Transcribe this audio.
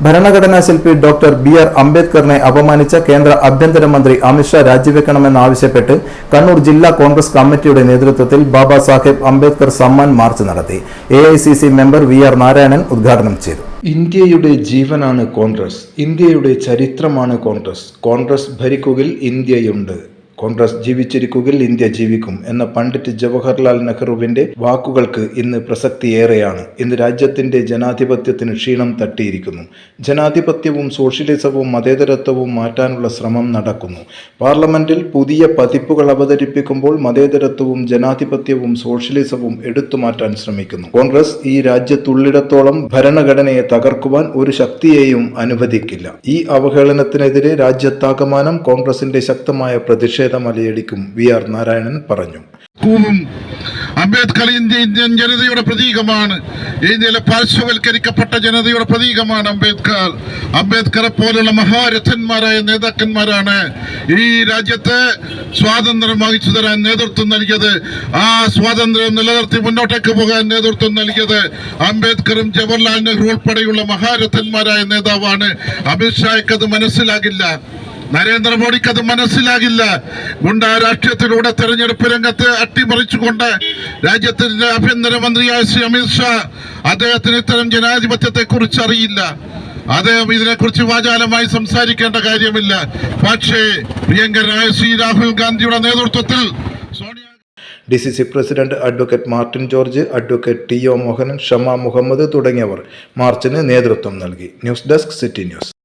ഭരണഘടനാ ശില്പി doctor BR. അംബേദ്കറിനെ അപമാനിച്ച കേന്ദ്ര ആഭ്യന്തരമന്ത്രി അമിത് ഷാ രാജിവെക്കണമെന്നാവശ്യപ്പെട്ട് കണ്ണൂർ ജില്ലാ കോൺഗ്രസ് കമ്മിറ്റിയുടെ നേതൃത്വത്തിൽ ബാബാ സാഹേബ് അംബേദ്കർ സമ്മാൻ മാർച്ച് നടത്തി. AICC member V R. നാരായണൻ ഉദ്ഘാടനം ചെയ്തു. ഇന്ത്യയുടെ ജീവനാണ് കോൺഗ്രസ്. ഇന്ത്യയുടെ ചരിത്രമാണ് കോൺഗ്രസ്. കോൺഗ്രസ് ഭരിക്കുകിൽ ഇന്ത്യയുണ്ട്. കോൺഗ്രസ് ജീവിച്ചിരിക്കുകിൽ ഇന്ത്യ ജീവിക്കും എന്ന പണ്ഡിറ്റ് ജവഹർലാൽ നെഹ്റുവിന്റെ വാക്കുകൾക്ക് ഇന്ന് പ്രസക്തിയേറെയാണ്. ഇന്ന് രാജ്യത്തിന്റെ ജനാധിപത്യത്തിന് ക്ഷീണം തട്ടിയിരിക്കുന്നു. ജനാധിപത്യവും സോഷ്യലിസവും മതേതരത്വവും മാറ്റാനുള്ള ശ്രമം നടക്കുന്നു. പാർലമെന്റിൽ പുതിയ പതിപ്പുകൾ അവതരിപ്പിക്കുമ്പോൾ മതേതരത്വവും ജനാധിപത്യവും സോഷ്യലിസവും എടുത്തുമാറ്റാൻ ശ്രമിക്കുന്നു. കോൺഗ്രസ് ഈ രാജ്യത്തുള്ളിടത്തോളം ഭരണഘടനയെ തകർക്കുവാൻ ഒരു ശക്തിയെയും അനുവദിക്കില്ല. ഈ അവഹേളനത്തിനെതിരെ രാജ്യത്താകമാനം കോൺഗ്രസിന്റെ ശക്തമായ പ്രതിഷേധം മലയടിക്കും. വി.ആർ. നാരായണൻ പറഞ്ഞു. അംബേദ്കർ ഇന്ത്യൻ ജനതയുടെ പ്രതീകമാണ്. ഇന്ത്യയിലെ പാർശ്വവൽക്കരിക്കപ്പെട്ട ജനതയുടെ പ്രതീകമാണ് അംബേദ്കർ. അംബേദ്കറെ പോലുള്ള മഹാരഥന്മാരായ നേതാക്കന്മാരാണ് ഈ രാജ്യത്തെ സ്വാതന്ത്ര്യം വഹിച്ചു തരാൻ നേതൃത്വം നൽകിയത്. ആ സ്വാതന്ത്ര്യം നിലനിർത്തി മുന്നോട്ടേക്ക് പോകാൻ നേതൃത്വം നൽകിയത് അംബേദ്കറും ജവഹർലാൽ നെഹ്റു ഉൾപ്പെടെയുള്ള മഹാരഥന്മാരായ നേതാവാണ്. അമിത് ഷായ്ക്ക് അത് മനസ്സിലാകില്ല. നരേന്ദ്രമോദിക്ക് അത് മനസ്സിലാകില്ല. ഗുണ്ടാ രാഷ്ട്രീയത്തിലൂടെ തെരഞ്ഞെടുപ്പ് രംഗത്ത് അട്ടിമറിച്ചുകൊണ്ട് രാജ്യത്തിന്റെ ആഭ്യന്തരമന്ത്രിയായ ശ്രീ അമിത് ഷാ അദ്ദേഹത്തിന് ഇത്തരം ജനാധിപത്യത്തെ കുറിച്ച് അറിയില്ല. അദ്ദേഹം ഇതിനെക്കുറിച്ച് വാചാലമായി സംസാരിക്കേണ്ട കാര്യമില്ല. പക്ഷേ പ്രിയങ്കരനായ ശ്രീ രാഹുൽ ഗാന്ധിയുടെ നേതൃത്വത്തിൽ DCC president advocate Martin George, advocate T O. Mohanan, Shama Muhammad തുടങ്ങിയവർ മാർച്ചിന് നേതൃത്വം നൽകി. News desk, city news.